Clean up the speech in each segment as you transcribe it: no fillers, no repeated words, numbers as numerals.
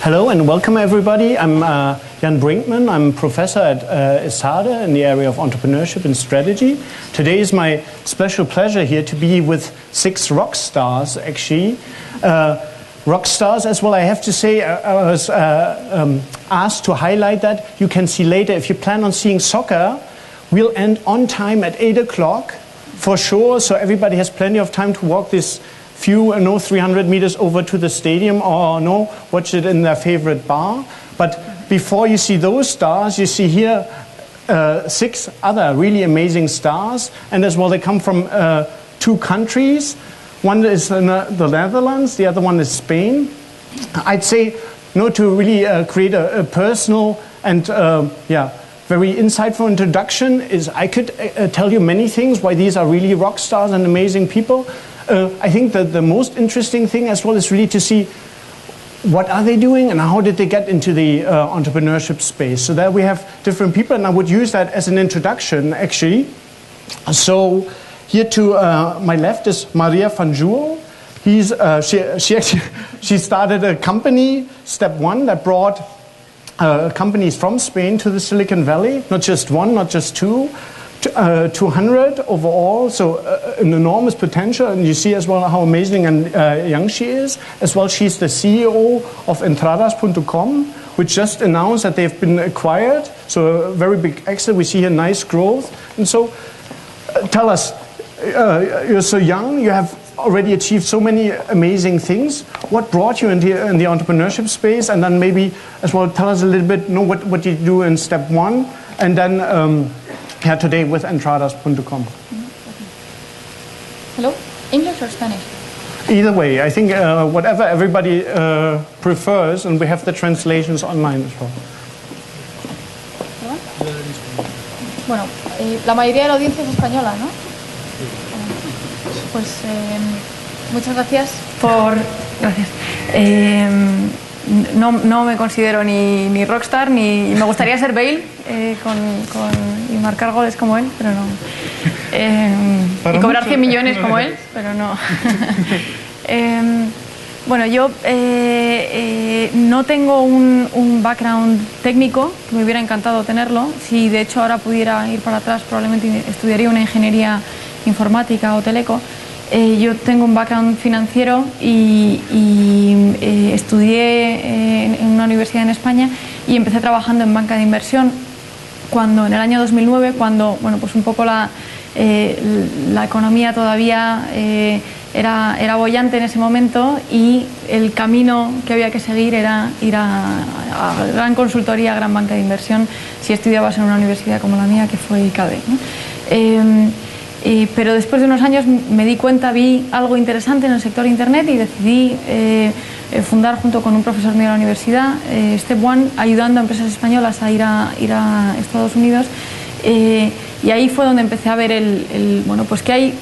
Hello and welcome everybody. I'm Jan Brinkman. I'm professor at ESADE in the area of entrepreneurship and strategy. Today is my special pleasure here to be with 6 rock stars actually. Rock stars as well, I have to say, I was asked to highlight that. You can see later, if you plan on seeing soccer, we'll end on time at 8 o'clock for sure, so everybody has plenty of time to walk this few, 300 meters over to the stadium or watch it in their favorite bar. But before you see those stars, you see here 6 other really amazing stars, and as well they come from 2 countries. One is the Netherlands, the other one is Spain. I'd say, to really create a personal and very insightful introduction is I could tell you many things why these are really rock stars and amazing people. I think that the most interesting thing as well is really to see what are they doing and how did they get into the entrepreneurship space. So there we have different people, and I would use that as an introduction actually. So here to my left is Maria van Joel. She started a company, Step 1, that brought companies from Spain to the Silicon Valley. Not just one, not just two. 200 overall, so an enormous potential, and you see as well how amazing and young she is. As well, she's the CEO of Entradas.com, which just announced that they've been acquired, so a very big exit. We see here nice growth. And so tell us, you're so young, you have already achieved so many amazing things. What brought you in the entrepreneurship space? And then maybe as well tell us a little bit, what you do in Step 1, and then today with Entradas.com. Hello, English or Spanish? Either way, I think whatever everybody prefers, and we have the translations online as well. Bueno, la mayoría de la audiencia es española, ¿no? Pues muchas gracias por... Gracias. No me considero ni rockstar, ni me gustaría ser Bale y marcar goles como él, pero no. Y cobrar 100 millones como él, pero no. Bueno, yo no tengo un background técnico, que me hubiera encantado tenerlo. Si de hecho ahora pudiera ir para atrás, probablemente estudiaría una ingeniería informática o teleco. Yo tengo un background financiero y estudié en una universidad en España y empecé trabajando en banca de inversión en el año 2009, cuando pues un poco la economía todavía era boyante en ese momento, y el camino que había que seguir era ir a gran consultoría, a gran banca de inversión, si estudiabas en una universidad como la mía, que fue ICADE, ¿no? Pero después de unos años me di cuenta, vi algo interesante en el sector Internet y decidí fundar junto con un profesor mío de la universidad Step 1, ayudando a empresas españolas a ir a Estados Unidos, y ahí fue donde empecé a ver pues que hay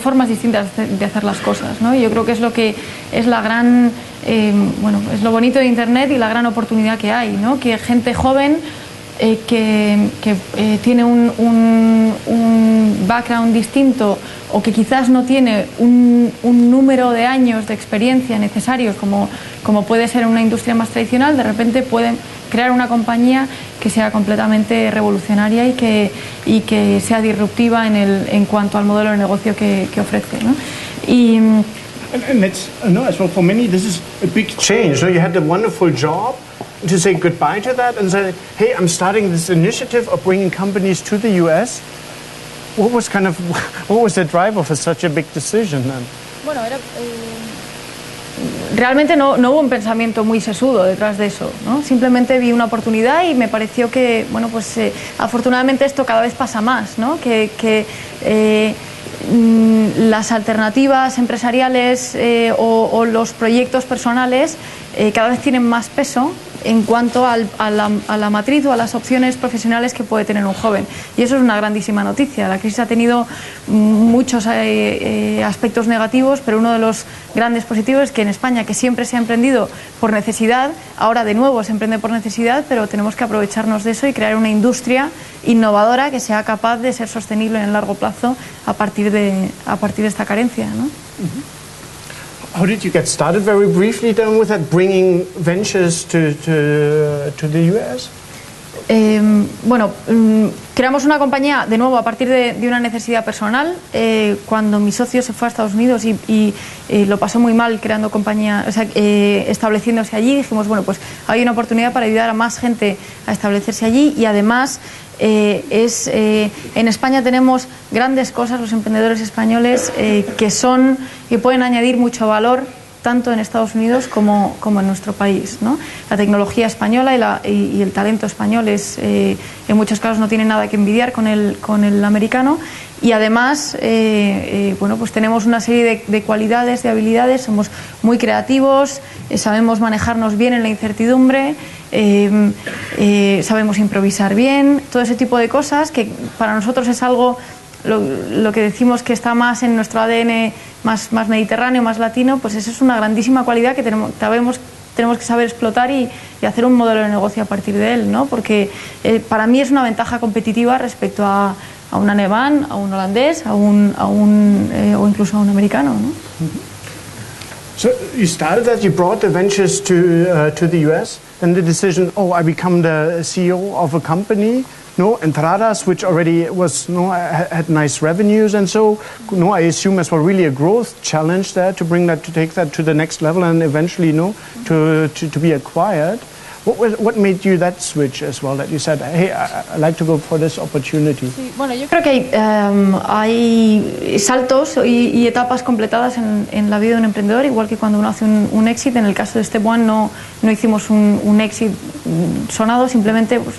formas distintas de hacer las cosas, ¿no? Y yo creo que es lo que es la gran es lo bonito de Internet y la gran oportunidad que hay, ¿no? Que gente joven que tiene un background distinto, o que quizás no tiene un número de años de experiencia necesarios como puede ser en una industria más tradicional, de repente pueden crear una compañía que sea completamente revolucionaria y que sea disruptiva en cuanto al modelo de negocio que ofrece, ¿no? And it's, as well for many, this is a big change. So you had a wonderful job, to say goodbye to that and say, hey, I'm starting this initiative of bringing companies to the US. What was the driver for such a big decision then? Bueno, realmente no hubo un pensamiento muy sesudo detrás de eso, ¿no? Simplemente vi una oportunidad y me pareció que, afortunadamente esto cada vez pasa más, ¿no? Que las alternativas empresariales o los proyectos personales cada vez tienen más peso en cuanto a la matriz o a las opciones profesionales que puede tener un joven, y eso es una grandísima noticia. La crisis ha tenido muchos aspectos negativos, pero uno de los grandes positivos es que en España, que siempre se ha emprendido por necesidad, ahora de nuevo se emprende por necesidad, pero tenemos que aprovecharnos de eso y crear una industria innovadora que sea capaz de ser sostenible en el largo plazo a partir de esta carencia, ¿no? How did you get started? Very briefly then with that, bringing ventures to the US? Bueno, creamos una compañía de nuevo a partir de una necesidad personal. Cuando mi socio se fue a Estados Unidos y lo pasó muy mal creando compañía, o sea, estableciéndose allí, dijimos, bueno, pues hay una oportunidad para ayudar a más gente a establecerse allí y además en España tenemos grandes cosas, los emprendedores españoles que pueden añadir mucho valor tanto en Estados Unidos como en nuestro país, ¿no? La tecnología española y el talento español en muchos casos no tiene nada que envidiar con el americano y además bueno, pues tenemos una serie de cualidades, de habilidades, somos muy creativos, sabemos manejarnos bien en la incertidumbre, sabemos improvisar bien, todo ese tipo de cosas que para nosotros es algo lo que decimos que está más en nuestro ADN más mediterráneo, más latino, pues eso es una grandísima cualidad que tenemos que saber explotar y hacer un modelo de negocio a partir de él, ¿no? Porque para mí es una ventaja competitiva respecto a un alemán, a un holandés, o incluso a un americano, ¿no? So you started that, you brought the ventures to the US, and the decision, I become the CEO of a company. No, Entradas, which already was had nice revenues, and so I assume as well really a growth challenge there to take that to the next level, and eventually to be acquired. What made you that switch as well? That you said, hey, I like to go for this opportunity. Sí, bueno, yo creo que hay saltos y etapas completadas en la vida de un emprendedor, igual que cuando uno hace un exit. En el caso de Step One no hicimos un exit sonado, simplemente pues,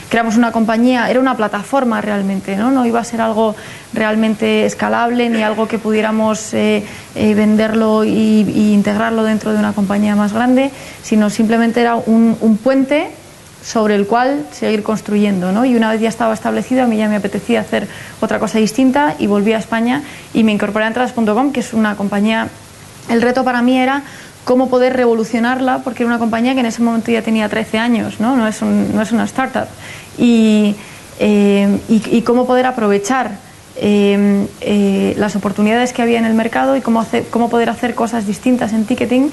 creamos una compañía, era una plataforma realmente, no iba a ser algo realmente escalable ni algo que pudiéramos venderlo y integrarlo dentro de una compañía más grande, sino simplemente era un puente sobre el cual seguir construyendo, ¿no? Y una vez ya estaba establecido, a mí ya me apetecía hacer otra cosa distinta y volví a España y me incorporé a Entradas.com, que es una compañía. El reto para mí era cómo poder revolucionarla, porque era una compañía que en ese momento ya tenía 13 años, no es una startup, y cómo poder aprovechar las oportunidades que había en el mercado y cómo poder hacer cosas distintas en ticketing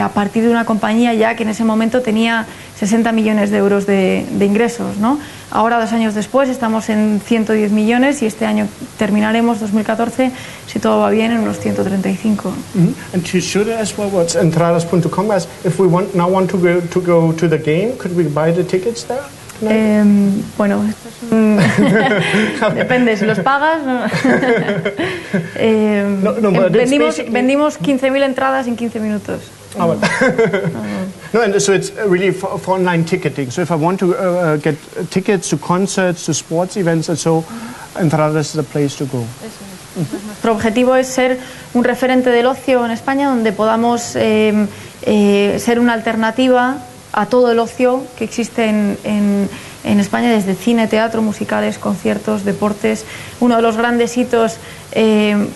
a partir de una compañía ya que en ese momento tenía 60 millones de euros de ingresos, ¿no? Ahora, 2 años después, estamos en 110 millones y este año terminaremos, 2014, si todo va bien, en unos 135. And to show as well what's Entradas.com, as if we want to go to the game, could we buy the tickets there? Bueno, esto es depende, si los pagas. Vendimos 15.000 entradas en 15 minutos. Oh, well. No, and so it's really for online ticketing. So if I want to get tickets to concerts, to sports events, and so Entradas is the place to go. Nuestro objetivo es ser un referente del ocio en España, donde podamos ser una alternativa a todo el ocio que existe en España, desde cine, teatro, musicales, conciertos, deportes. Uno de los grandes hitos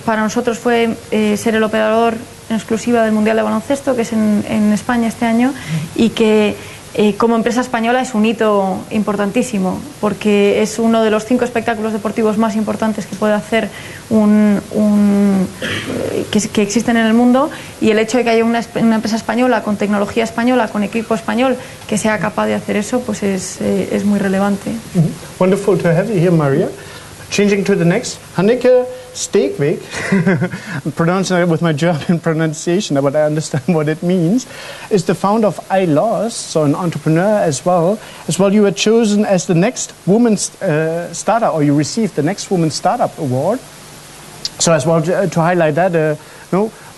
para nosotros fue ser el operador en exclusiva del Mundial de Baloncesto, que es en España este año, y que como empresa española es un hito importantísimo, porque es uno de los 5 espectáculos deportivos más importantes que puede hacer que existen en el mundo, y el hecho de que haya una empresa española con tecnología española, con equipo español, que sea capaz de hacer eso, pues es muy relevante. Wonderful to have you here, Maria. Changing to the next, Hanneke Steegweg, I'm pronouncing it with my German pronunciation, but I understand what it means, is the founder of iLoss, so an entrepreneur as well. You were chosen as the next woman startup, or you received the next woman startup award. So as well to highlight that,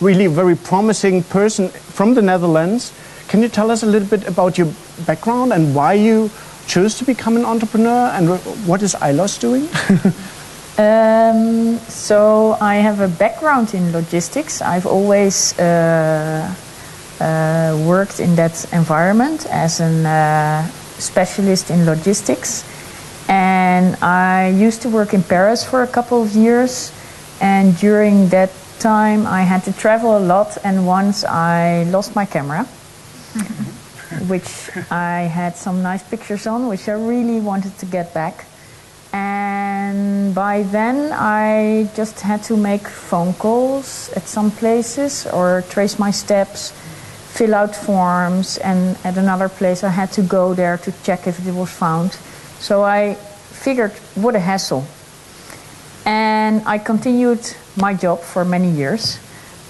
really very promising person from the Netherlands. Can you tell us a little bit about your background and why you chose to become an entrepreneur, and what is iLoss doing? So I have a background in logistics. I've always worked in that environment as a specialist in logistics, and I used to work in Paris for a couple of years, and during that time I had to travel a lot, and once I lost my camera. Which I had some nice pictures on, which I really wanted to get back. And And by then I just had to make phone calls at some places or trace my steps, fill out forms, and at another place I had to go there to check if it was found. So I figured, what a hassle. And I continued my job for many years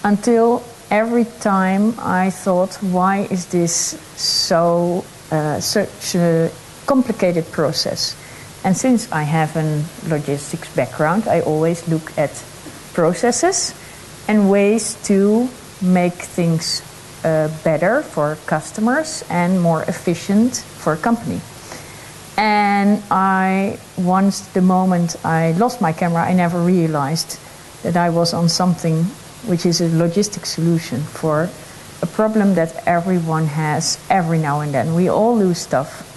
until every time I thought, why is this such a complicated process? And since I have a logistics background, I always look at processes and ways to make things better for customers and more efficient for a company. And once the moment I lost my camera, I never realized that I was on something which is a logistic solution for a problem that everyone has every now and then. We all lose stuff.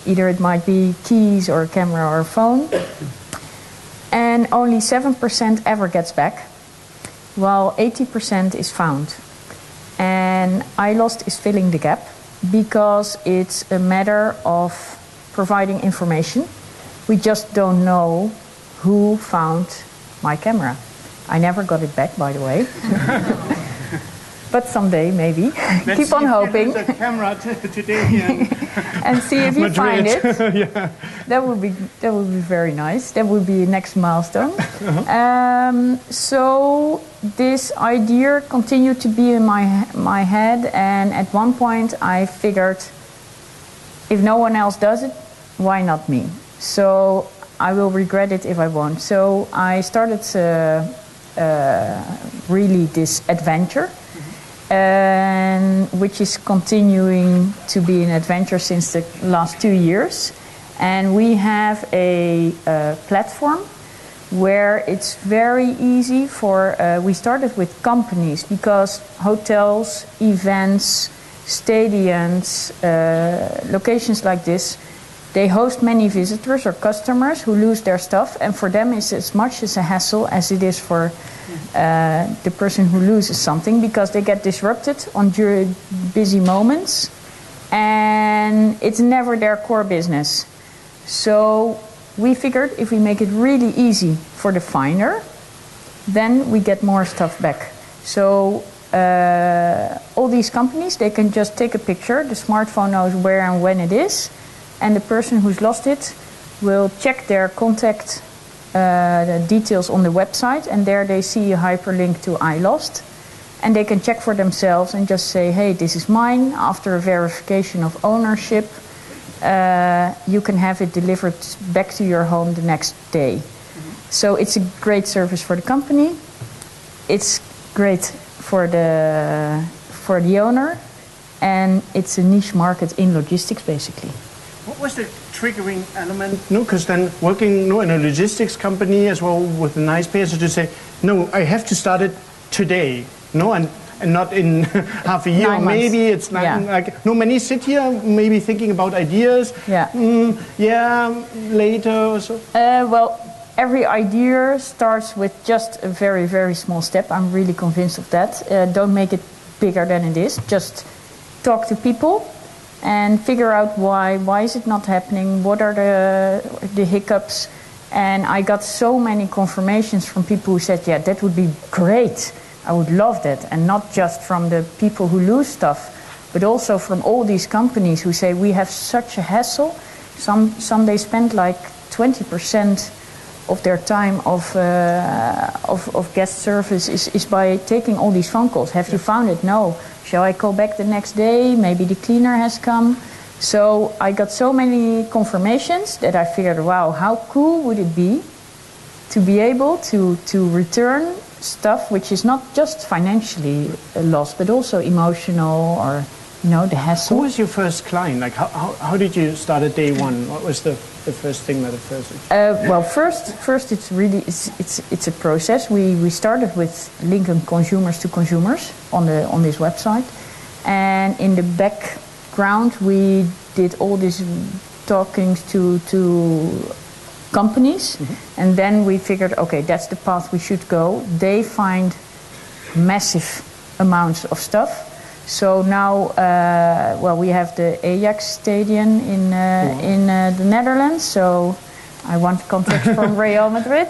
Either it might be keys or a camera or a phone. And only 7% ever gets back, while 80% is found. And I lost is filling the gap because it's a matter of providing information. We just don't know who found my camera. I never got it back, by the way. But someday, maybe. Keep on hoping. Let's camera today and see if you Madrid. find it. Yeah. That would be very nice. That would be a next milestone. So this idea continued to be in my head, and at one point I figured, if no one else does it, why not me? So I will regret it if I won't. So I started really this adventure. Which is continuing to be an adventure since the last 2 years. And we have a platform where it's very easy for, we started with companies because hotels, events, stadiums, locations like this, they host many visitors or customers who lose their stuff, and for them it's as much as a hassle as it is for the person who loses something, because they get disrupted during busy moments and it's never their core business. So we figured if we make it really easy for the finder, then we get more stuff back. So all these companies, they can just take a picture, the smartphone knows where and when it is, and the person who's lost it will check their contact the details on the website, and there they see a hyperlink to I Lost, and they can check for themselves and just say, hey, this is mine. After a verification of ownership, you can have it delivered back to your home the next day. Mm-hmm. So it's a great service for the company. It's great for the owner, and it's a niche market in logistics, basically. What was the triggering element? No, because then working in a logistics company as well with a nice pay, so to say, no, I have to start it today. No, and not in half a year. 9 months. Maybe it's not like many sit here maybe thinking about ideas. Yeah. Later or so. Well, every idea starts with just a very, very small step. I'm really convinced of that. Don't make it bigger than it is. Just talk to people and figure out why is it not happening, what are the hiccups. And I got so many confirmations from people who said, yeah, that would be great, I would love that. And not just from the people who lose stuff, but also from all these companies who say we have such a hassle. Some they spend like 20% of their time of guest service is by taking all these phone calls. Have you found it? No. Shall I call back the next day? Maybe the cleaner has come. So I got so many confirmations that I figured, wow, how cool would it be to be able to return stuff which is not just financially lost, but also emotional, or the hassle. Who was your first client? Like how did you start at day one? What was the first thing that occurred? Well, first it's really it's a process. We started with linking consumers to consumers on this website, and in the background we did all these talkings to companies, mm-hmm. and then we figured, okay, that's the path we should go. They find massive amounts of stuff. So now, we have the Ajax Stadium in the Netherlands. So I want contracts from Real Madrid.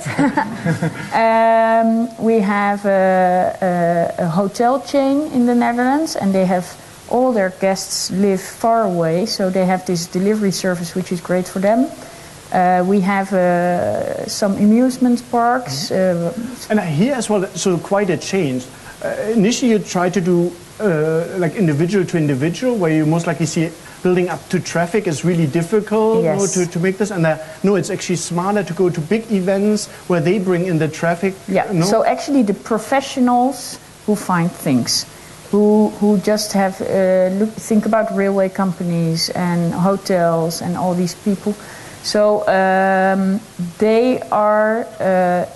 We have a hotel chain in the Netherlands, and they have all their guests live far away, so they have this delivery service, which is great for them. We have some amusement parks. And here as well, so quite a change. Initially you try to do like individual to individual, where you most likely see building up to traffic is really difficult, yes. to make this, and no, it's actually smarter to go to big events where they bring in the traffic. Yeah, no? So actually the professionals who find things, who just have, think about railway companies and hotels and all these people. So they are,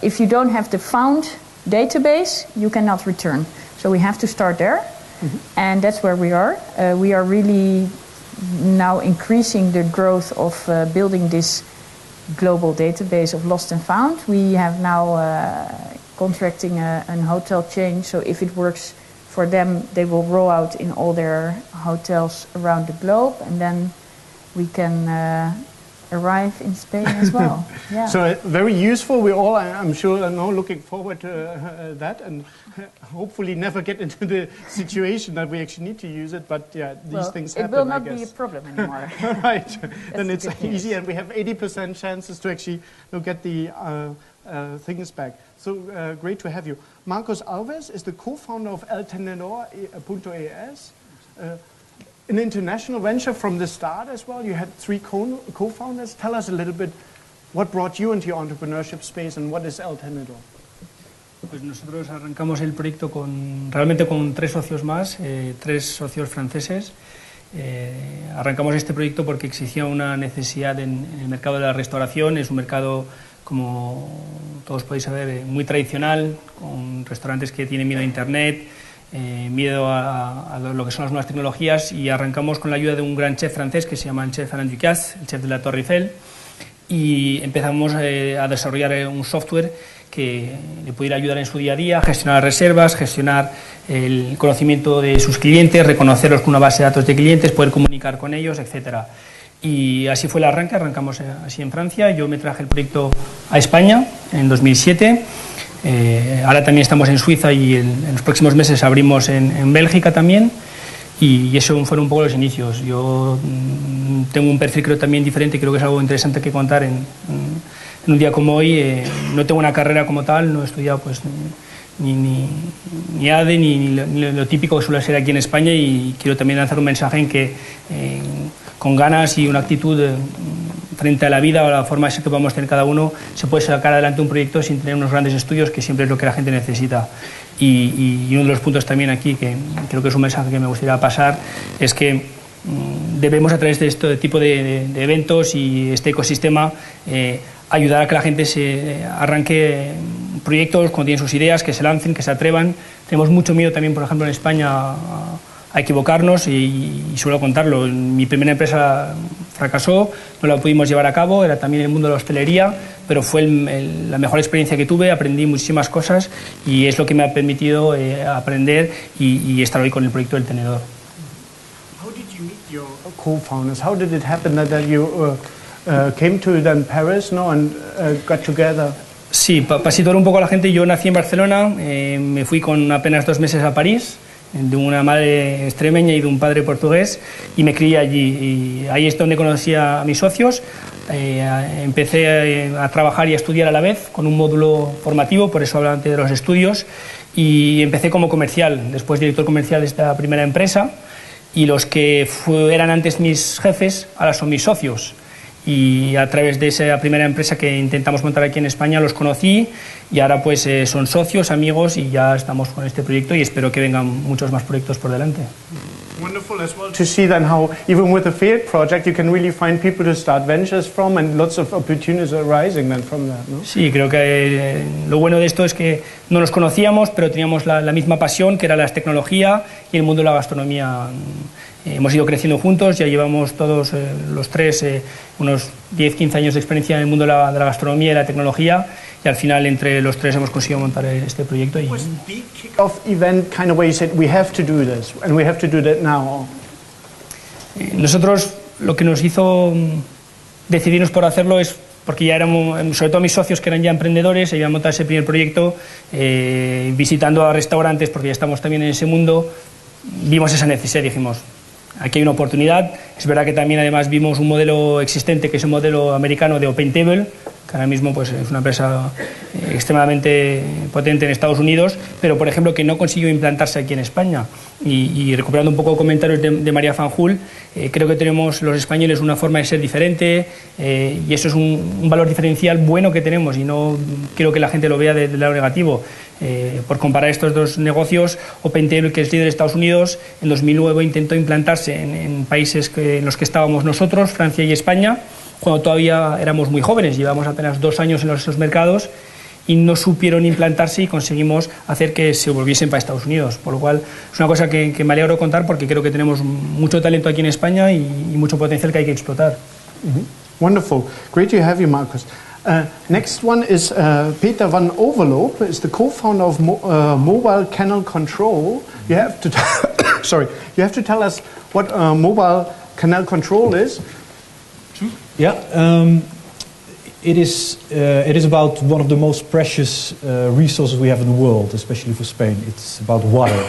if you don't have the found database, you cannot return. So we have to start there, and that's where we are. We are really now increasing the growth of building this global database of lost and found. We have now contracting a hotel chain, so if it works for them, they will roll out in all their hotels around the globe, and then we can arrive in Spain as well. Yeah. So very useful. We all, I'm sure, are now looking forward to that, and hopefully never get into the situation that we actually need to use it. But yeah, these things happen. It will not be a problem anymore. Right. Then it's easy, and we have 80% chances to actually get the things back. So great to have you. Marcos Alves is the co-founder of eltenedor.es. An international venture from the start as well. You had 3 co-founders. Tell us a little bit what brought you into your entrepreneurship space and what is El Tenedor. Pues nosotros arrancamos el proyecto realmente con 3 socios más, 3 socios franceses. Arrancamos este proyecto porque existía una necesidad en el mercado de la restauración. Es un mercado, como todos podéis saber, muy tradicional, con restaurantes que tienen miedo a Internet, miedo a lo que son las nuevas tecnologías, y arrancamos con la ayuda de un gran chef francés que se llama el chef Alain Ducasse, el chef de la Torre Eiffel, y empezamos a desarrollar un software que le pudiera ayudar en su día a día, gestionar las reservas, gestionar el conocimiento de sus clientes, reconocerlos con una base de datos de clientes, poder comunicar con ellos, etcétera. Y así fue el arranque, arrancamos así en Francia. Yo me traje el proyecto a España en 2007. Ahora también estamos en Suiza y en los próximos meses abrimos en Bélgica también, y eso fueron un poco los inicios. Yo tengo un perfil creo también diferente, creo que es algo interesante que contar en un día como hoy. No tengo una carrera como tal, no he estudiado pues ni ADE ni lo típico que suele ser aquí en España, y quiero también lanzar un mensaje en que con ganas y una actitud frente a la vida o a la forma de ser que podamos tener cada uno, se puede sacar adelante un proyecto sin tener unos grandes estudios, que siempre es lo que la gente necesita. Y uno de los puntos también aquí, que creo que es un mensaje que me gustaría pasar, es que debemos, a través de este tipo de eventos y este ecosistema, ayudar a que la gente se arranque proyectos cuando tienen sus ideas, que se lancen, que se atrevan. Tenemos mucho miedo también, por ejemplo, en España a equivocarnos, y suelo contarlo. Mi primera empresa fracasó, no la pudimos llevar a cabo, era también el mundo de la hostelería, pero fue la mejor experiencia que tuve, aprendí muchísimas cosas, y es lo que me ha permitido aprender y estar hoy con el proyecto del Tenedor. How did you meet your co-founders? How did it happen that you came to Paris, no, and got together? Sí, para situar un poco a la gente, yo nací en Barcelona, me fui con apenas 2 meses a París, de una madre extremeña y de un padre portugués, y me crié allí. Y ahí es donde conocí a mis socios. Empecé a trabajar y a estudiar a la vez, con un módulo formativo, por eso hablaba antes de los estudios, y empecé como comercial, después director comercial de esta primera empresa, y los que eran antes mis jefes ahora son mis socios. Y a través de esa primera empresa que intentamos montar aquí en España los conocí, y ahora pues son socios, amigos, y ya estamos con este proyecto, y espero que vengan muchos más proyectos por delante. Wonderful as well to see then how even with the VIII project you can really find people to start ventures from, and lots of opportunities arising then from that, ¿no? Sí, creo que lo bueno de esto es que no nos conocíamos, pero teníamos la misma pasión, que era la tecnología y el mundo de la gastronomía. Hemos ido creciendo juntos, ya llevamos todos los 3 unos 10-15 años de experiencia en el mundo de la gastronomía y la tecnología, y al final entre los 3 hemos conseguido montar este proyecto. Y was the kick-off event kind of where you said we have to do this and we have to do that now? Nosotros lo que nos hizo decidirnos por hacerlo es porque ya éramos, sobre todo mis socios que eran ya emprendedores, se iban a montar ese primer proyecto, visitando a restaurantes, porque ya estamos también en ese mundo, vimos esa necesidad y dijimos, aquí hay una oportunidad. Es verdad que también además vimos un modelo existente, que es un modelo americano de Open Table, que ahora mismo pues, es una empresa extremadamente potente en Estados Unidos, pero por ejemplo que no consiguió implantarse aquí en España. Y recuperando un poco comentarios de María Fanjul, creo que tenemos los españoles una forma de ser diferente, y eso es un valor diferencial bueno que tenemos, y no quiero que la gente lo vea del lado negativo. Por comparar estos dos negocios, OpenTable, que es líder de Estados Unidos, en 2009 intentó implantarse en países en los que estábamos nosotros, Francia y España, cuando todavía éramos muy jóvenes, llevamos apenas 2 años en esos mercados, y no supieron implantarse y conseguimos hacer que se volviesen para Estados Unidos. Por lo cual es una cosa que me alegro contar, porque creo que tenemos mucho talento aquí en España y mucho potencial que hay que explotar. Wonderful. Great to have you, Marcus. Next one is Peter van Overloop, is the co-founder of Mobile Canal Control. You have to sorry, you have to tell us what Mobile Canal Control is. Yeah, it is about one of the most precious resources we have in the world, especially for Spain. It's about water.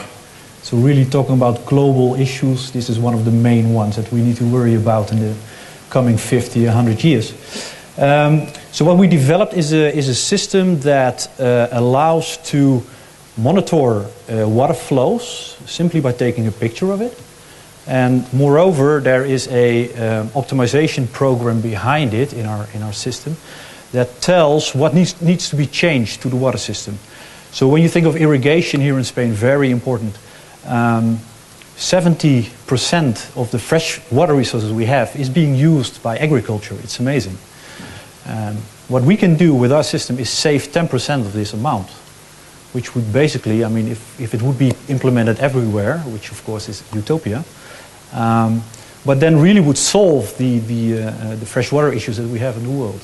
So really talking about global issues, this is one of the main ones that we need to worry about in the coming 50, 100 years. So what we developed is a system that allows to monitor water flows simply by taking a picture of it. And moreover, there is a optimization program behind it in our system that tells what needs to be changed to the water system. So when you think of irrigation here in Spain, very important. 70% of the fresh water resources we have is being used by agriculture. It's amazing. What we can do with our system is save 10% of this amount, which would basically, I mean, if it would be implemented everywhere, which of course is utopia, but then really would solve the freshwater issues that we have in the world.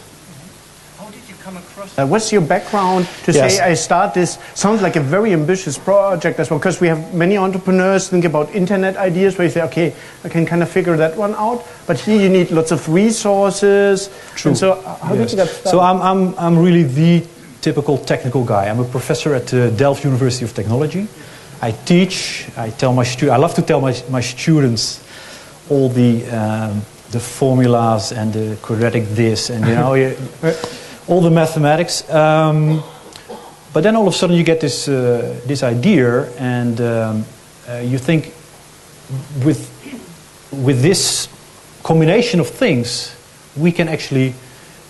How did you come across that? What's your background to Yes. say I start this? Sounds like a very ambitious project as well, because we have many entrepreneurs think about internet ideas where you say, okay, I can kind of figure that one out, but here you need lots of resources. True. And so how did you get started? So I'm really the typical technical guy. I'm a professor at Delft University of Technology. I teach. I love to tell my students all the formulas and the quadratic this and all the mathematics. But then all of a sudden you get this idea, and you think with this combination of things we can actually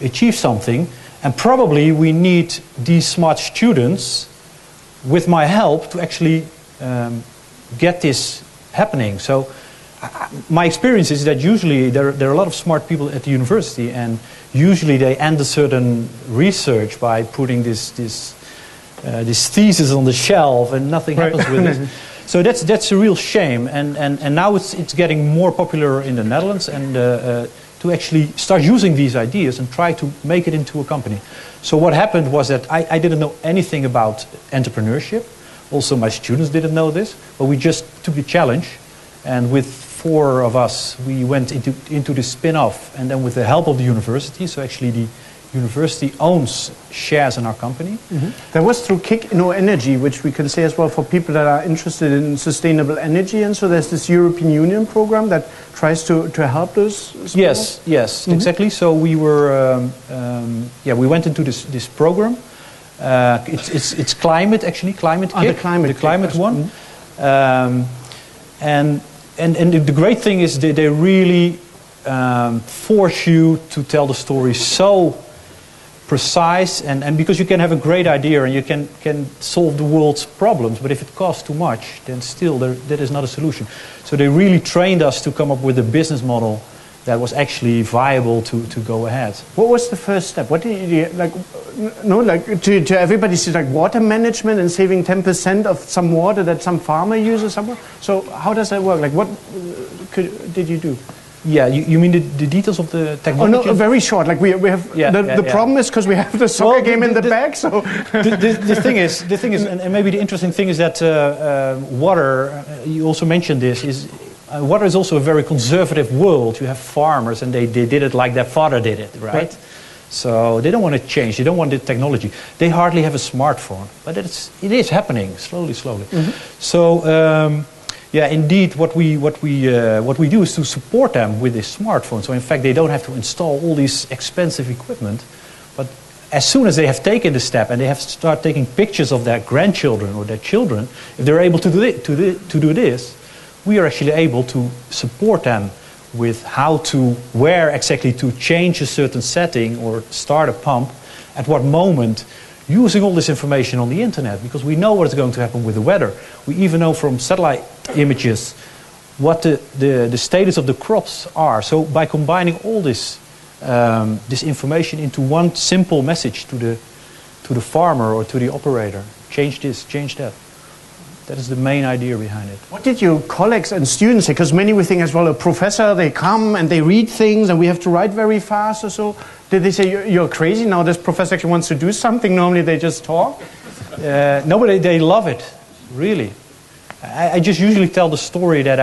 achieve something, and probably we need these smart students with my help to actually get this happening. So my experience is that usually there are a lot of smart people at the university, and usually they end a certain research by putting this thesis on the shelf, and nothing happens with it. So that's a real shame, and now it's getting more popular in the Netherlands, and to actually start using these ideas and try to make it into a company. So what happened was that I didn't know anything about entrepreneurship. Also my students didn't know this, but we just took the challenge, and with 4 of us we went into the spin-off, and then with the help of the university, so actually the university owns shares in our company. That was through Kick Energy, which we can say as well for people that are interested in sustainable energy, and so there's this European Union program that tries to help those. Yes, exactly. So we were, we went into this program. It's climate, actually, climate Kick, the climate one. And the great thing is they really force you to tell the story so precise, and because you can have a great idea and you can solve the world's problems, but if it costs too much, then still that is not a solution. So they really trained us to come up with a business model that was actually viable to go ahead. What was the first step? What did you like? No, like to everybody see like water management and saving 10% of some water that some farmer uses somewhere. So how does that work? Like what did you do? Yeah, you mean the details of the technology? Oh no, very short. Like we have the problem is because we have the soccer game in the back. So the thing is, and maybe the interesting thing is that water. You also mentioned this is. Water is also a very conservative world. You have farmers, and they did it like their father did it, right? So they don't want to change. They don't want the technology. They hardly have a smartphone, but it is happening slowly. So yeah, indeed, what we do is to support them with this smartphone. So in fact, they don't have to install all this expensive equipment. But as soon as they have taken the step and they have to start taking pictures of their grandchildren or their children, if they're able to do this, we are actually able to support them with where exactly to change a certain setting or start a pump, at what moment, using all this information on the internet, because we know what is going to happen with the weather. We even know from satellite images what the status of the crops are. So by combining all this information into one simple message to the farmer or to the operator, change this, change that. That is the main idea behind it. What did your colleagues and students say? Because many we think as well, a professor, they come and they read things and we have to write very fast or so. Did they say, you're crazy now, this professor actually wants to do something? Normally they just talk? No, but they love it, really. I just usually tell the story that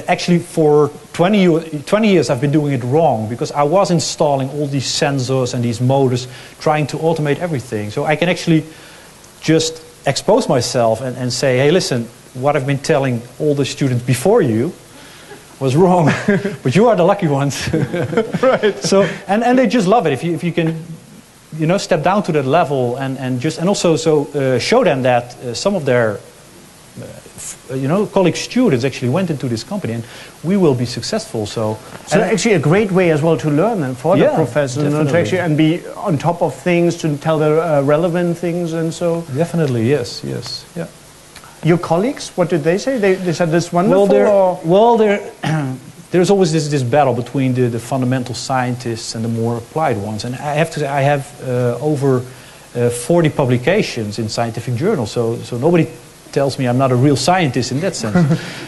actually for 20 years I've been doing it wrong, because I was installing all these sensors and these motors, trying to automate everything. So I can actually just expose myself and say, hey, listen, what I've been telling all the students before you was wrong, but you are the lucky ones. Right. So and they just love it if you can, step down to that level and also show them that some of their colleague students actually went into this company and we will be successful. So actually a great way as well to learn and for the professors to actually and be on top of things, to tell the relevant things and so. Definitely, yes, yeah. Your colleagues, what did they say? They said this wonderful? There's always this battle between the fundamental scientists and the more applied ones. And I have to say, I have over 40 publications in scientific journals, so nobody tells me I'm not a real scientist in that sense.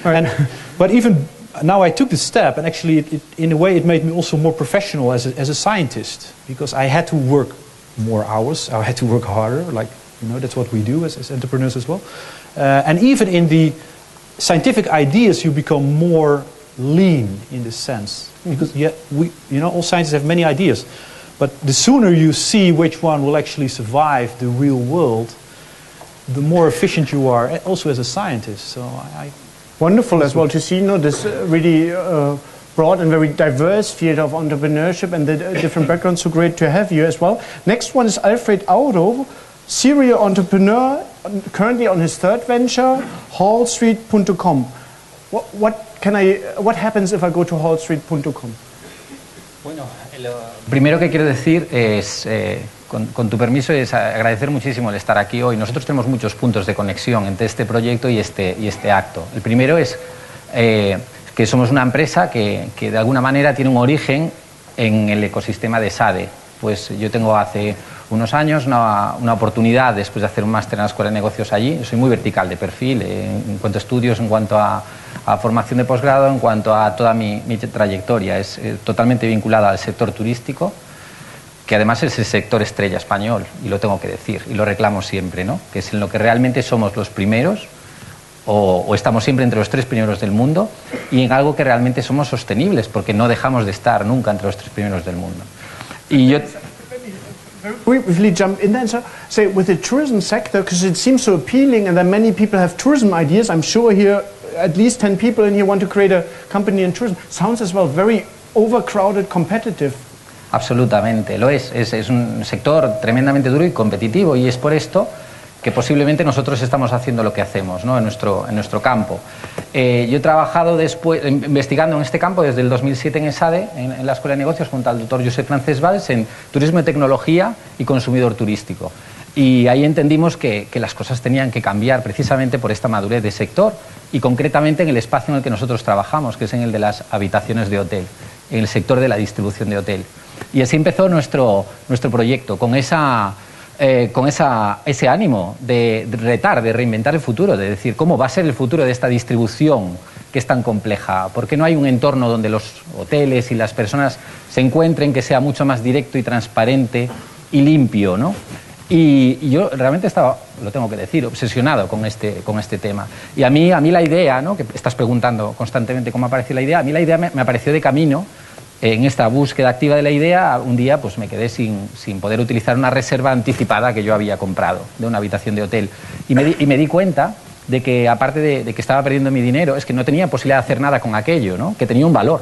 Right. But even now I took the step, and actually in a way it made me also more professional as a scientist, because I had to work more hours, I had to work harder, that's what we do as entrepreneurs as well. And even in the scientific ideas you become more lean in this sense, because all scientists have many ideas, but the sooner you see which one will actually survive the real world, the more efficient you are, also as a scientist. So wonderful as well to see this really broad and very diverse field of entrepreneurship and the different backgrounds. So great to have you as well. Next one is Alfred Auro, serial entrepreneur, currently on his third venture, hallstreet.com. What happens if I go to hallstreet.com? Bueno, lo primero que quiero decir es, con tu permiso, es agradecer muchísimo el estar aquí hoy. Nosotros tenemos muchos puntos de conexión entre este proyecto y este acto. El primero es que somos una empresa que de alguna manera tiene un origen en el ecosistema de SADE. Pues yo tengo hace unos años una oportunidad, después de hacer un máster en la Escuela de Negocios allí. Soy muy vertical de perfil en cuanto a estudios, en cuanto a formación de posgrado, en cuanto a toda mi trayectoria. Es totalmente vinculada al sector turístico, que además es el sector estrella español, y lo tengo que decir, y lo reclamo siempre, ¿no? Que es en lo que realmente somos los primeros, o estamos siempre entre los 3 primeros del mundo, y en algo que realmente somos sostenibles, porque no dejamos de estar nunca entre los 3 primeros del mundo. Y yo... Briefly jump in there and say with the tourism sector, because it seems so appealing and that many people have tourism ideas. I'm sure here at least 10 people in here want to create a company in tourism. Sounds as well very overcrowded, competitive. Absolutamente, lo es un sector tremendamente duro y competitivo, y es por esto que posiblemente nosotros estamos haciendo lo que hacemos, ¿no? en nuestro campo. Yo he trabajado después investigando en este campo desde el 2007 en ESADE, en la Escuela de Negocios, junto al doctor Josep Francesc Valls, en turismo y tecnología y consumidor turístico. Y ahí entendimos que las cosas tenían que cambiar precisamente por esta madurez de sector, y concretamente en el espacio en el que nosotros trabajamos, que es en el de las habitaciones de hotel, en el sector de la distribución de hotel. Y así empezó nuestro proyecto, con ese ánimo de retar, de reinventar el futuro, de decir cómo va a ser el futuro de esta distribución que es tan compleja. ¿Por qué no hay un entorno donde los hoteles y las personas se encuentren que sea mucho más directo y transparente y limpio, ¿no? Y yo realmente estaba, lo tengo que decir, obsesionado con este tema. Y a mí la idea, ¿no? Que estás preguntando constantemente cómo apareció la idea, a mí la idea me apareció de camino en esta búsqueda activa de la idea, un día pues me quedé sin poder utilizar una reserva anticipada que yo había comprado de una habitación de hotel. Y me di cuenta de que, aparte de que estaba perdiendo mi dinero, es que no tenía posibilidad de hacer nada con aquello, ¿no? Que tenía un valor.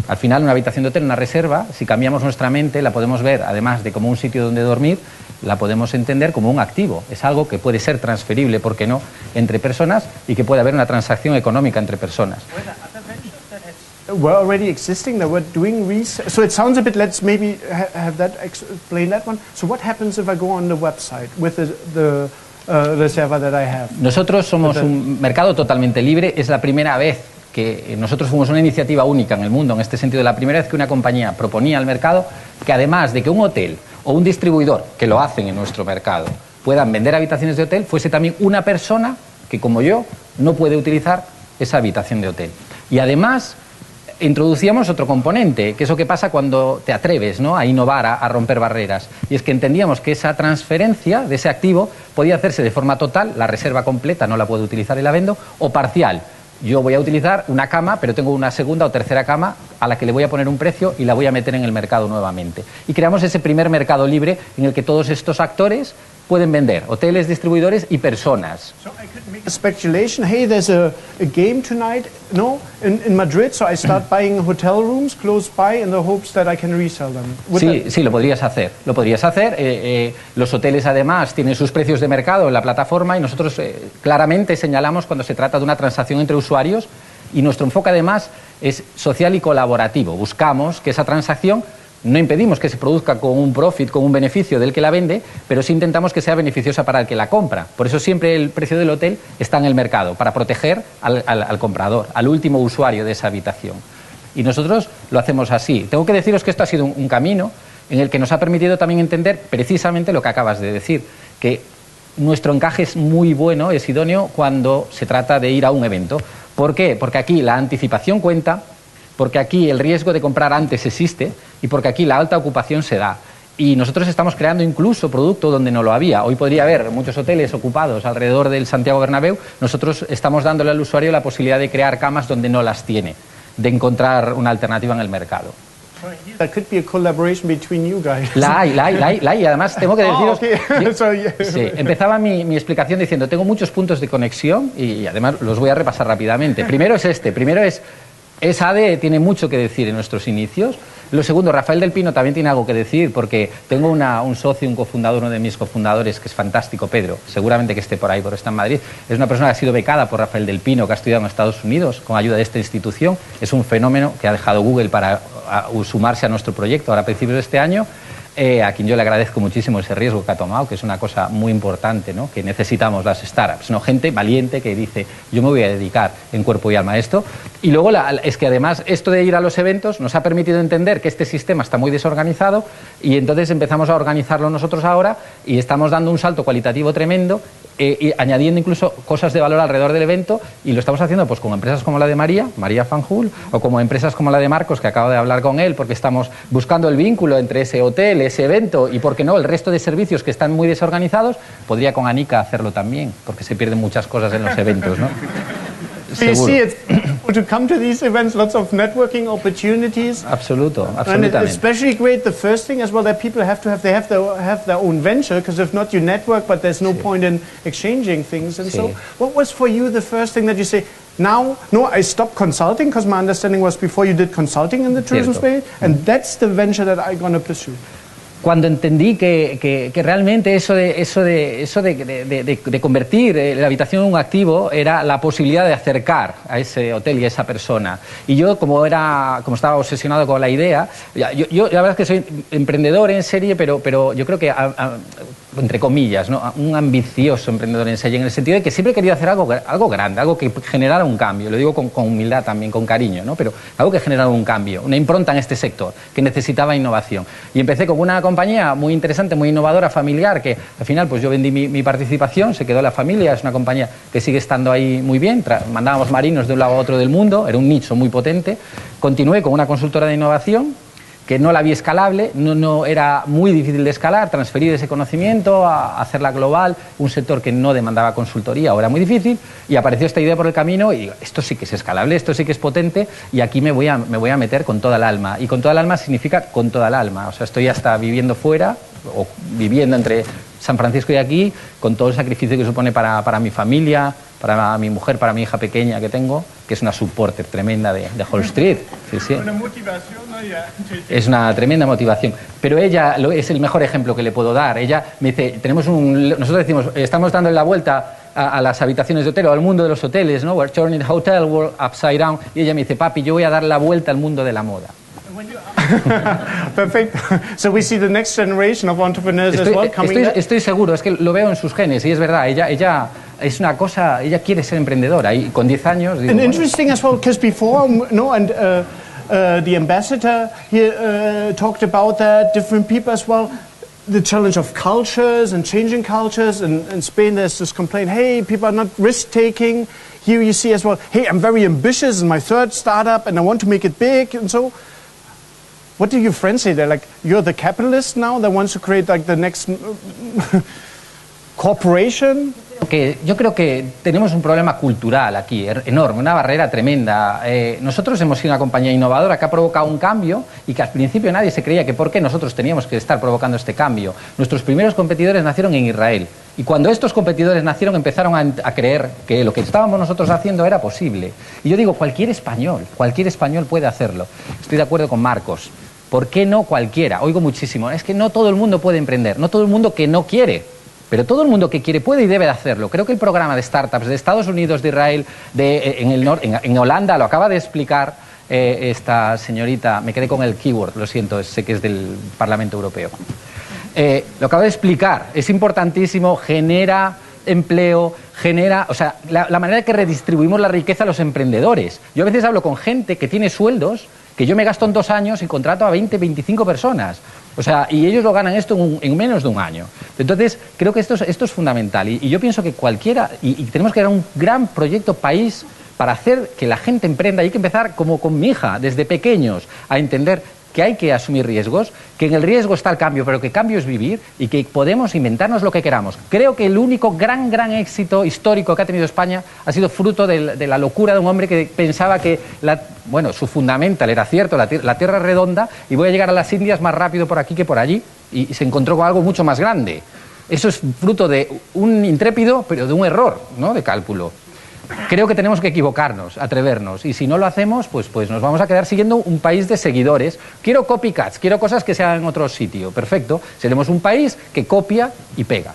Al final, una habitación de hotel, una reserva, si cambiamos nuestra mente, la podemos ver, además de como un sitio donde dormir, la podemos entender como un activo. Es algo que puede ser transferible, ¿por qué no?, entre personas, y que puede haber una transacción económica entre personas. Were already existing, they were doing research. So it sounds a bit, let's maybe have that explain that one. So what happens if I go on the website with the reserva that I have? Nosotros somos un mercado totalmente libre. Es la primera vez que nosotros fuimos una iniciativa única en el mundo, en este sentido, la primera vez que una compañía proponía al mercado que, además de que un hotel o un distribuidor, que lo hacen en nuestro mercado, puedan vender habitaciones de hotel, fuese también una persona que, como yo, no puede utilizar esa habitación de hotel. Y además introducíamos otro componente, que es lo que pasa cuando te atreves, ¿no?, a innovar, a romper barreras. Y es que entendíamos que esa transferencia de ese activo podía hacerse de forma total, la reserva completa no la puedo utilizar y la vendo, o parcial. Yo voy a utilizar una cama, pero tengo una segunda o tercera cama a la que le voy a poner un precio y la voy a meter en el mercado nuevamente. Y creamos ese primer mercado libre en el que todos estos actores pueden vender, hoteles, distribuidores y personas. So I could make a speculation, hey, there's a game tonight, no, in Madrid, so I start buying hotel rooms close by in the hopes that I can resell them. Sí, lo podrías hacer, lo podrías hacer. Los hoteles, además, tienen sus precios de mercado en la plataforma y nosotros claramente señalamos cuando se trata de una transacción entre usuarios, y nuestro enfoque, además, es social y colaborativo. Buscamos que esa transacción, no impedimos que se produzca con un profit, con un beneficio del que la vende, pero sí intentamos que sea beneficiosa para el que la compra. Por eso siempre el precio del hotel está en el mercado, para proteger al comprador, al último usuario de esa habitación. Y nosotros lo hacemos así. Tengo que deciros que esto ha sido un camino en el que nos ha permitido también entender precisamente lo que acabas de decir, que nuestro encaje es muy bueno, es idóneo cuando se trata de ir a un evento. ¿Por qué? Porque aquí la anticipación cuenta, porque aquí el riesgo de comprar antes existe y porque aquí la alta ocupación se da. Y nosotros estamos creando incluso producto donde no lo había. Hoy podría haber muchos hoteles ocupados alrededor del Santiago Bernabéu. Nosotros estamos dándole al usuario la posibilidad de crear camas donde no las tiene, de encontrar una alternativa en el mercado. That could be a collaboration between you guys. La hay, y además tengo que deciros... Okay. Sí, empezaba mi explicación diciendo, tengo muchos puntos de conexión y además los voy a repasar rápidamente. Primero es ADE, tiene mucho que decir en nuestros inicios. Lo segundo, Rafael del Pino también tiene algo que decir, porque tengo un socio, un cofundador, uno de mis cofundadores, que es fantástico, Pedro, seguramente que esté por ahí, porque está en Madrid. Es una persona que ha sido becada por Rafael del Pino, que ha estudiado en Estados Unidos con ayuda de esta institución. Es un fenómeno que ha dejado Google para sumarse a nuestro proyecto ahora a principios de este año. A quien yo le agradezco muchísimo ese riesgo que ha tomado, que es una cosa muy importante, ¿no?, que necesitamos las startups, ¿no?, gente valiente que dice, yo me voy a dedicar en cuerpo y alma a esto. Y luego es que además esto de ir a los eventos nos ha permitido entender que este sistema está muy desorganizado, y entonces empezamos a organizarlo nosotros ahora y estamos dando un salto cualitativo tremendo, y añadiendo incluso cosas de valor alrededor del evento, y lo estamos haciendo pues con empresas como la de María Fanjul, o como empresas como la de Marcos, que acabo de hablar con él, porque estamos buscando el vínculo entre ese hotel, ese evento y, ¿por qué no?, el resto de servicios que están muy desorganizados. Podría con Anika hacerlo también, porque se pierden muchas cosas en los eventos, ¿no? You see, it's to come to these events, lots of networking opportunities. Absolutamente. And it's especially great, the first thing as well, that people have their own venture, because if not, you network, but there's no point in exchanging things. And so, what was for you the first thing that you say, now, no, I stopped consulting, because my understanding was before you did consulting in the tourism space, and that's the venture that I'm going to pursue? Cuando entendí que realmente eso de convertir la habitación en un activo era la posibilidad de acercar a ese hotel y a esa persona. Y yo, como estaba obsesionado con la idea, yo la verdad es que soy emprendedor en serie, pero yo creo que, entre comillas, ¿no?, un ambicioso emprendedor en serie, en el sentido de que siempre he querido hacer algo grande, algo que generara un cambio. Lo digo con humildad también, con cariño, ¿no?, pero algo que generara un cambio, una impronta en este sector, que necesitaba innovación. Y empecé con una compañía muy interesante, muy innovadora, familiar, que al final pues yo vendí mi participación, se quedó la familia, es una compañía que sigue estando ahí muy bien, mandábamos marinos de un lado a otro del mundo, era un nicho muy potente. Continué con una consultora de innovación, que no la vi escalable, no era muy difícil de escalar, transferir ese conocimiento, a hacerla global, un sector que no demandaba consultoría, ahora muy difícil, y apareció esta idea por el camino y digo, esto sí que es escalable, esto sí que es potente, y aquí me voy a meter con toda el alma, y con toda el alma significa con toda el alma, o sea, estoy hasta viviendo fuera, o viviendo entre San Francisco y aquí, con todo el sacrificio que supone para mi familia, para mi mujer, para mi hija pequeña que tengo, que es una supporter tremenda de Hall Street. Sí, sí. Una motivación, ¿no? Es una tremenda motivación. Pero ella es el mejor ejemplo que le puedo dar. Ella me dice, nosotros decimos, estamos dando la vuelta a las habitaciones de hotel o al mundo de los hoteles, ¿no? We're turning the hotel world upside down. Y ella me dice, papi, yo voy a dar la vuelta al mundo de la moda. Perfect. So we see the next generation of entrepreneurs as well coming. Estoy seguro, es que lo veo en sus genes y es verdad, ella es una cosa, ella quiere ser emprendedora y con 10 años... Digo, and interesting as well, because before, the ambassador here talked about that, different people as well, the challenge of cultures and changing cultures. In Spain there's this complaint, hey, people are not risk-taking. Here you see as well, hey, I'm very ambitious in my third startup and I want to make it big, and so... What do your friends say? They're like, you're the capitalist now that wants to create like the next corporation? Yo creo que tenemos un problema cultural aquí, enorme, una barrera tremenda. Nosotros hemos sido una compañía innovadora que ha provocado un cambio y que al principio nadie se creía que por qué nosotros teníamos que estar provocando este cambio. Nuestros primeros competidores nacieron en Israel y cuando estos competidores nacieron empezaron a creer que lo que estábamos nosotros haciendo era posible. Y yo digo, cualquier español puede hacerlo. Estoy de acuerdo con Marcos. ¿Por qué no cualquiera? Oigo muchísimo, es que no todo el mundo puede emprender, no todo el mundo que no quiere. Pero todo el mundo que quiere puede y debe de hacerlo. Creo que el programa de startups de Estados Unidos, de Israel, en Holanda, lo acaba de explicar esta señorita, me quedé con el keyword, lo siento, sé que es del Parlamento Europeo. Lo acaba de explicar, es importantísimo, genera empleo, o sea, la manera en que redistribuimos la riqueza a los emprendedores. Yo a veces hablo con gente que tiene sueldos que yo me gasto en 2 años y contrato a 20, 25 personas. O sea, y ellos lo ganan esto en menos de un año. Entonces, creo que esto es fundamental. Y yo pienso que cualquiera, y tenemos que dar un gran proyecto país para hacer que la gente emprenda. Hay que empezar como con mi hija, desde pequeños, a entender que hay que asumir riesgos, que en el riesgo está el cambio, pero que cambio es vivir y que podemos inventarnos lo que queramos. Creo que el único gran éxito histórico que ha tenido España ha sido fruto de la locura de un hombre que pensaba que, su fundamental era cierto, la Tierra es redonda y voy a llegar a las Indias más rápido por aquí que por allí, y se encontró con algo mucho más grande. Eso es fruto de un intrépido, pero de un error, ¿no?, de cálculo. Creo que tenemos que equivocarnos, atrevernos, y si no lo hacemos, pues nos vamos a quedar siguiendo un país de seguidores. Quiero copycats, quiero cosas que se hagan en otro sitio. Perfecto, seremos un país que copia y pega.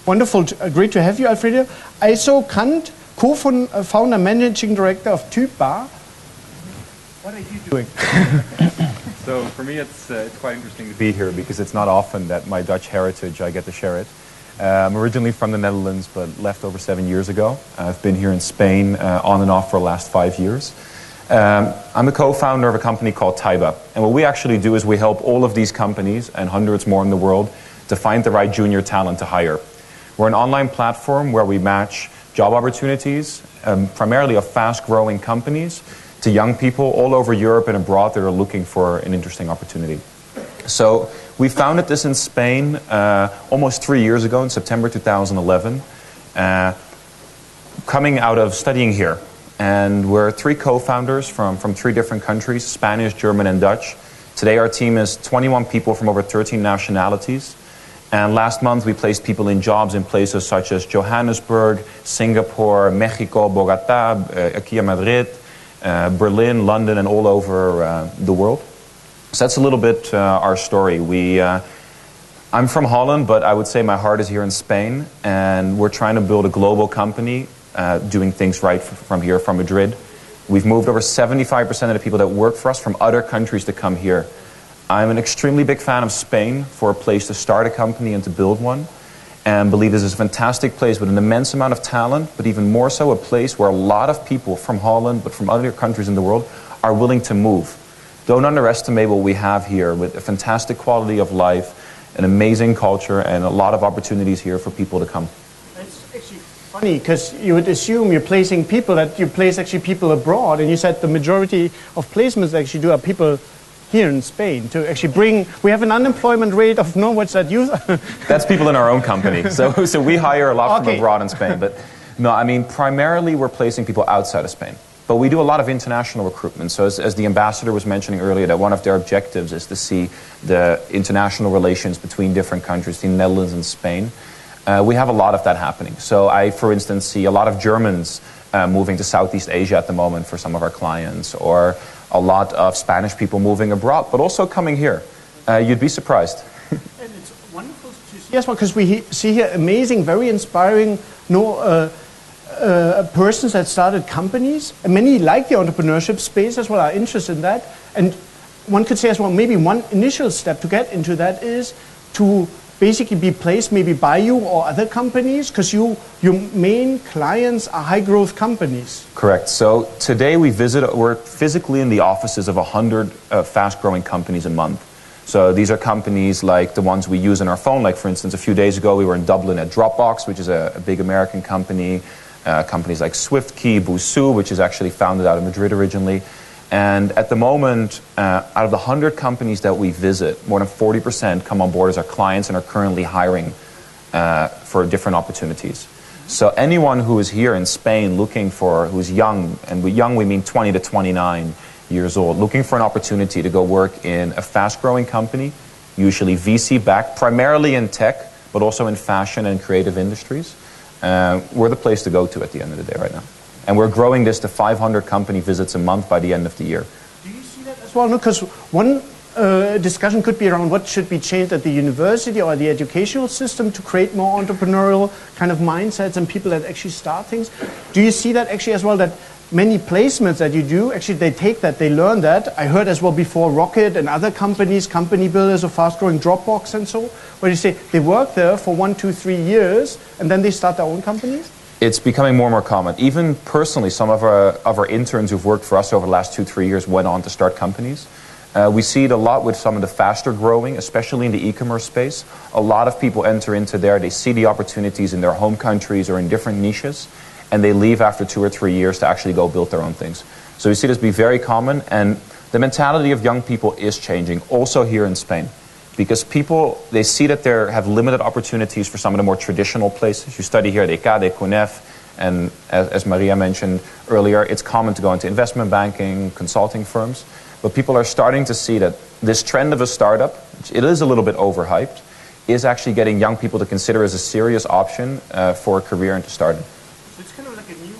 Wonderful, great to have you, Alfredo. Also Kant, co-founder, managing director of Typ Bar. What are you doing? So for me, it's quite interesting to be here because it's not often that my Dutch heritage, I get to share it. I'm originally from the Netherlands, but left over 7 years ago. I've been here in Spain on and off for the last 5 years. I'm a co-founder of a company called Taiba. And what we actually do is we help all of these companies, and hundreds more in the world, to find the right junior talent to hire. We're an online platform where we match job opportunities, primarily of fast-growing companies, to young people all over Europe and abroad that are looking for an interesting opportunity. So we founded this in Spain almost 3 years ago in September 2011, coming out of studying here. And we're 3 co-founders from 3 different countries, Spanish, German, and Dutch. Today our team is 21 people from over 13 nationalities. And last month we placed people in jobs in places such as Johannesburg, Singapore, Mexico, Bogotá, aquí en Madrid, Berlin, London, and all over the world. So that's a little bit our story. I'm from Holland, but I would say my heart is here in Spain, and we're trying to build a global company doing things right from here, from Madrid. We've moved over 75% of the people that work for us from other countries to come here. I'm an extremely big fan of Spain for a place to start a company and to build one, and believe this is a fantastic place with an immense amount of talent, but even more so a place where a lot of people from Holland, but from other countries in the world, are willing to move. Don't underestimate what we have here with a fantastic quality of life, an amazing culture, and a lot of opportunities here for people to come. It's actually funny because you would assume you're placing people, that you place actually people abroad, and you said the majority of placements actually do are people here in Spain to actually bring, we have an unemployment rate of, no, what's that youth? That's people in our own company. So we hire a lot from abroad in Spain. But no, I mean, primarily we're placing people outside of Spain. But we do a lot of international recruitment. So as the ambassador was mentioning earlier, that one of their objectives is to see the international relations between different countries, the Netherlands and Spain. We have a lot of that happening. So I, for instance, see a lot of Germans moving to Southeast Asia at the moment for some of our clients, or a lot of Spanish people moving abroad, but also coming here. You'd be surprised. And it's wonderful to see as well, because we see here amazing, very inspiring persons that started companies. And many like the entrepreneurship space as well, are interested in that. And one could say as well, maybe one initial step to get into that is to basically be placed maybe by you or other companies, because your main clients are high growth companies. Correct. So today we're physically in the offices of 100 fast growing companies a month. So these are companies like the ones we use in our phone. Like for instance, a few days ago we were in Dublin at Dropbox, which is a big American company. Companies like SwiftKey, Busuu, which is actually founded out of Madrid originally. And at the moment, out of the 100 companies that we visit, more than 40% come on board as our clients and are currently hiring for different opportunities. So anyone who is here in Spain who's young, and with young we mean 20 to 29 years old, looking for an opportunity to go work in a fast-growing company, usually VC-backed, primarily in tech, but also in fashion and creative industries, we're the place to go to at the end of the day right now. And we're growing this to 500 company visits a month by the end of the year. Do you see that as well? No, because one discussion could be around what should be changed at the university or the educational system to create more entrepreneurial kind of mindsets and people that actually start things. Do you see that actually as well, that many placements that you do, actually they take that, they learn that. I heard as well before Rocket and other companies, company builders or fast-growing Dropbox and so, where you say they work there for 1, 2, 3 years and then they start their own companies? It's becoming more and more common. Even personally, some of our interns who've worked for us over the last 2, 3 years went on to start companies. We see it a lot with some of the faster growing, especially in the e-commerce space. A lot of people enter into there, they see the opportunities in their home countries or in different niches, and they leave after 2 or 3 years to actually go build their own things. So we see this be very common, and the mentality of young people is changing, also here in Spain. Because people, they see that they have limited opportunities for some of the more traditional places. You study here at ECADE, CUNEF, and as Maria mentioned earlier, it's common to go into investment banking, consulting firms. But people are starting to see that this trend of a startup, it is a little bit overhyped, is actually getting young people to consider as a serious option for a career and to start it. It's kind of like a new...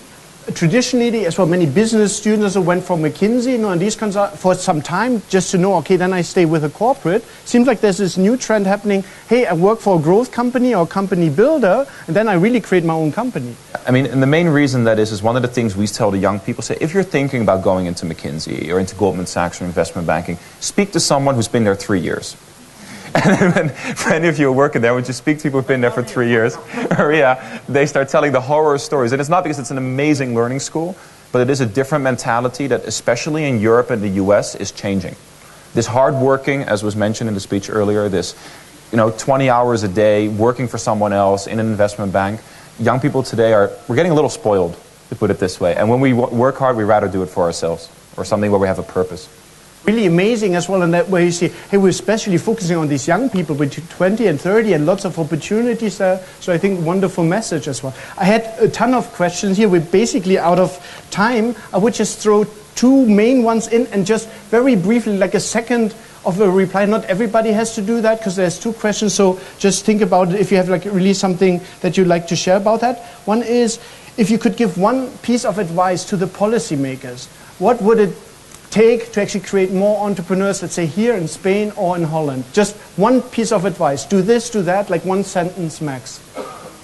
Traditionally, as well, many business students went for McKinsey, and these for some time just to know, okay, then I stay with a corporate. Seems like there's this new trend happening. Hey, I work for a growth company or a company builder, and then I really create my own company. I mean, and the main reason that is one of the things we tell the young people, say, if you're thinking about going into McKinsey or into Goldman Sachs or investment banking, speak to someone who's been there 3 years. And then for any of you who are working there, when you speak to people who've been there for 3 years, they start telling the horror stories. And it's not because it's an amazing learning school, but it is a different mentality that, especially in Europe and the US, is changing. This hard working, as was mentioned in the speech earlier, this 20 hours a day working for someone else in an investment bank, young people today we're getting a little spoiled, to put it this way. And when we work hard, we rather do it for ourselves or something where we have a purpose. Really amazing as well in that way. You see, hey, we're especially focusing on these young people between 20 and 30 and lots of opportunities there. So I think wonderful message as well. I had a ton of questions here. We're basically out of time. I would just throw 2 main ones in and just very briefly, like a second of a reply. Not everybody has to do that because there's 2 questions. So just think about it if you have like really something that you'd like to share about that. One is, if you could give one piece of advice to the policymakers, what would it take to actually create more entrepreneurs, let's say here in Spain or in Holland? Just one piece of advice. Do this, do that, like 1 sentence max.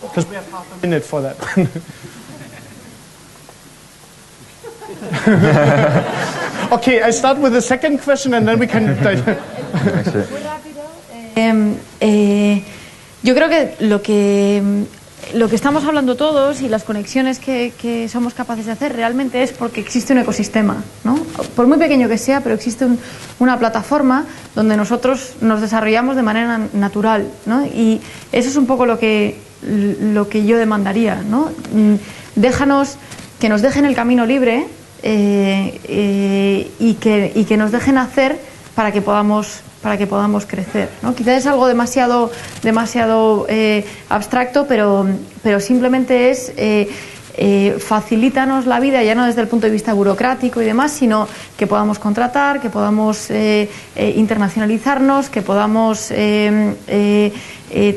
Because we have half a minute for that. Okay, I start with the second question and then we can... Muy rápido. Yo creo que lo que estamos hablando todos y las conexiones que somos capaces de hacer realmente es porque existe un ecosistema, ¿no? Por muy pequeño que sea, pero existe una plataforma donde nosotros nos desarrollamos de manera natural, ¿no? Y eso es un poco lo que yo demandaría, ¿no? Déjanos, que nos dejen el camino libre y que nos dejen hacer para que podamos crecer, ¿no? Quizás es algo demasiado abstracto, pero simplemente es facilítanos la vida, ya no desde el punto de vista burocrático y demás, sino que podamos contratar, que podamos internacionalizarnos, que podamos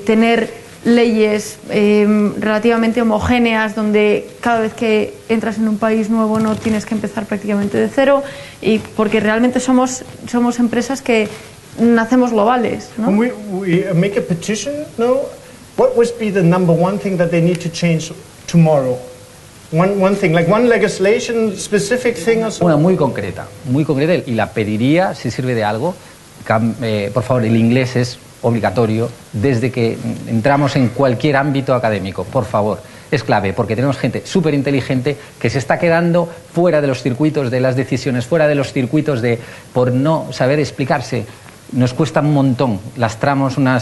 tener leyes relativamente homogéneas, donde cada vez que entras en un país nuevo no tienes que empezar prácticamente de cero, y porque realmente somos empresas que nacemos globales, ¿no? When we make a petition, no, what would be the number one thing that they need to change tomorrow? One thing, like one legislation, specific thing or something? Una muy concreta, y la pediría, si sirve de algo, por favor, el inglés es obligatorio desde que entramos en cualquier ámbito académico, por favor. Es clave, porque tenemos gente súper inteligente que se está quedando fuera de los circuitos de las decisiones, fuera de los circuitos por no saber explicarse. Nos cuesta un montón, lastramos una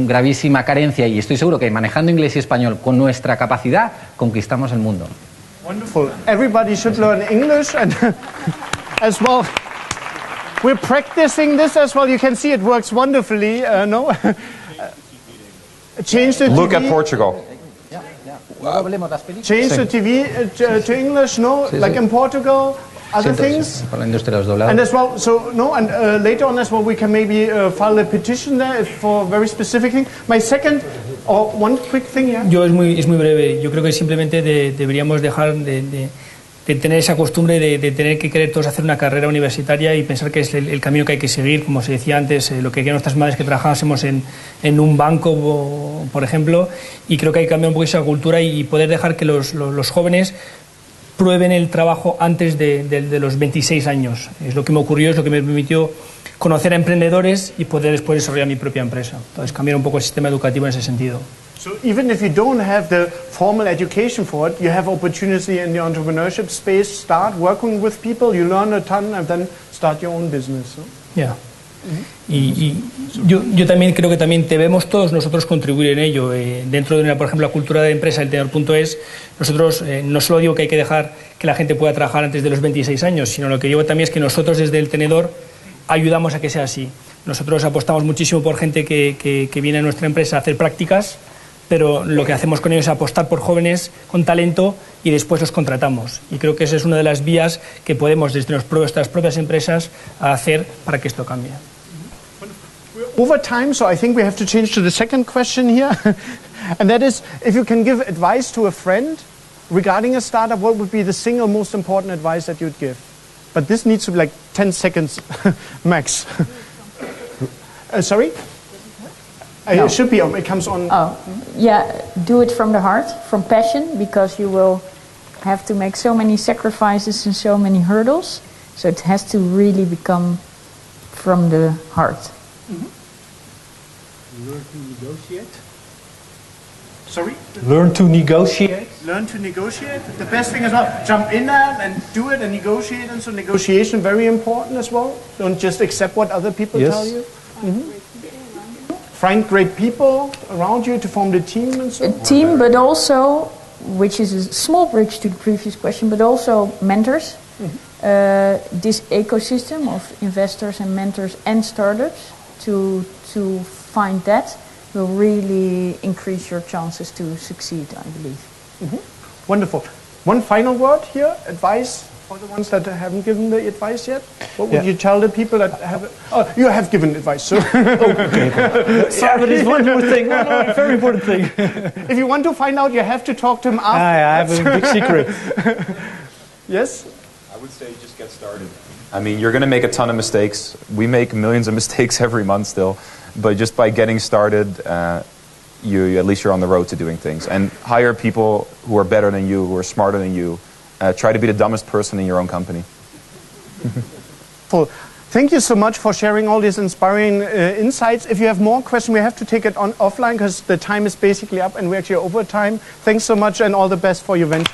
gravísima carencia, y estoy seguro que manejando inglés y español con nuestra capacidad conquistamos el mundo. Wonderful. Everybody should learn English and as well. We're practicing this as well. You can see it works wonderfully. No, change the TV. Look at Portugal. Change the TV to English. No, like in Portugal. Other things, por la industria de los doblados. and as well, so no, and later on as well, we can maybe file a petition there for a very specific thing. My second, or one quick thing, yeah. Yo es muy breve. Yo creo que simplemente deberíamos dejar de tener esa costumbre de tener que querer todos hacer una carrera universitaria y pensar que es el camino que hay que seguir, como se decía antes, lo que querían nuestras madres que trabajásemos en un banco, por ejemplo, y creo que hay que cambiar un poco esa cultura y poder dejar que los jóvenes prueben el trabajo antes de los 26 años. Es lo que me ocurrió, es lo que me permitió conocer a emprendedores y poder después desarrollar mi propia empresa. Entonces, cambiar un poco el sistema educativo en ese sentido. So even if you don't have the formal education for it, you have opportunity in the entrepreneurship space, start working with people, you learn a ton, and then start your own business. No? Yeah. Y yo también creo que también debemos todos nosotros contribuir en ello. Dentro de, por ejemplo, la cultura de empresa, el tenedor.es, nosotros no solo digo que hay que dejar que la gente pueda trabajar antes de los 26 años, sino lo que digo también es que nosotros desde el tenedor ayudamos a que sea así. Nosotros apostamos muchísimo por gente que viene a nuestra empresa a hacer prácticas, pero lo que hacemos con ellos es apostar por jóvenes con talento y después los contratamos. Y creo que esa es una de las vías que podemos desde nuestras propias empresas hacer para que esto cambie. Over time, so I think we have to change to the second question here, and that is, if you can give advice to a friend regarding a startup, what would be the single most important advice that you'd give? But this needs to be like 10 seconds max. Sorry? No. It should be, it comes on. Oh, yeah, do it from the heart, from passion, because you will have to make so many sacrifices and so many hurdles. So it has to really become from the heart. Mm-hmm. Learn to negotiate. Sorry? Learn to negotiate. Learn to negotiate. The best thing as well, jump in there and do it and negotiate. And so negotiation very important as well. Don't just accept what other people tell you. Mm-hmm. Find great people around you to form the team and so on. A team, but also, which is a small bridge to the previous question, but also mentors. Mm-hmm. This ecosystem of investors and mentors and startups, to find that will really increase your chances to succeed, I believe. Mm-hmm. Wonderful. One final word here, advice for the ones that haven't given the advice yet. What would you tell the people that have? Oh, you have given advice, so. Okay. Sorry, but there's one more thing. One more very important thing. If you want to find out, you have to talk to him after. I have a big secret. Yes? I would say just get started. I mean, you're going to make a ton of mistakes. We make millions of mistakes every month still. But just by getting started, at least you're on the road to doing things. And hire people who are better than you, who are smarter than you. Try to be the dumbest person in your own company. Thank you so much for sharing all these inspiring insights. If you have more questions, we have to take it on offline because the time is basically up and we're actually over time. Thanks so much and all the best for your venture.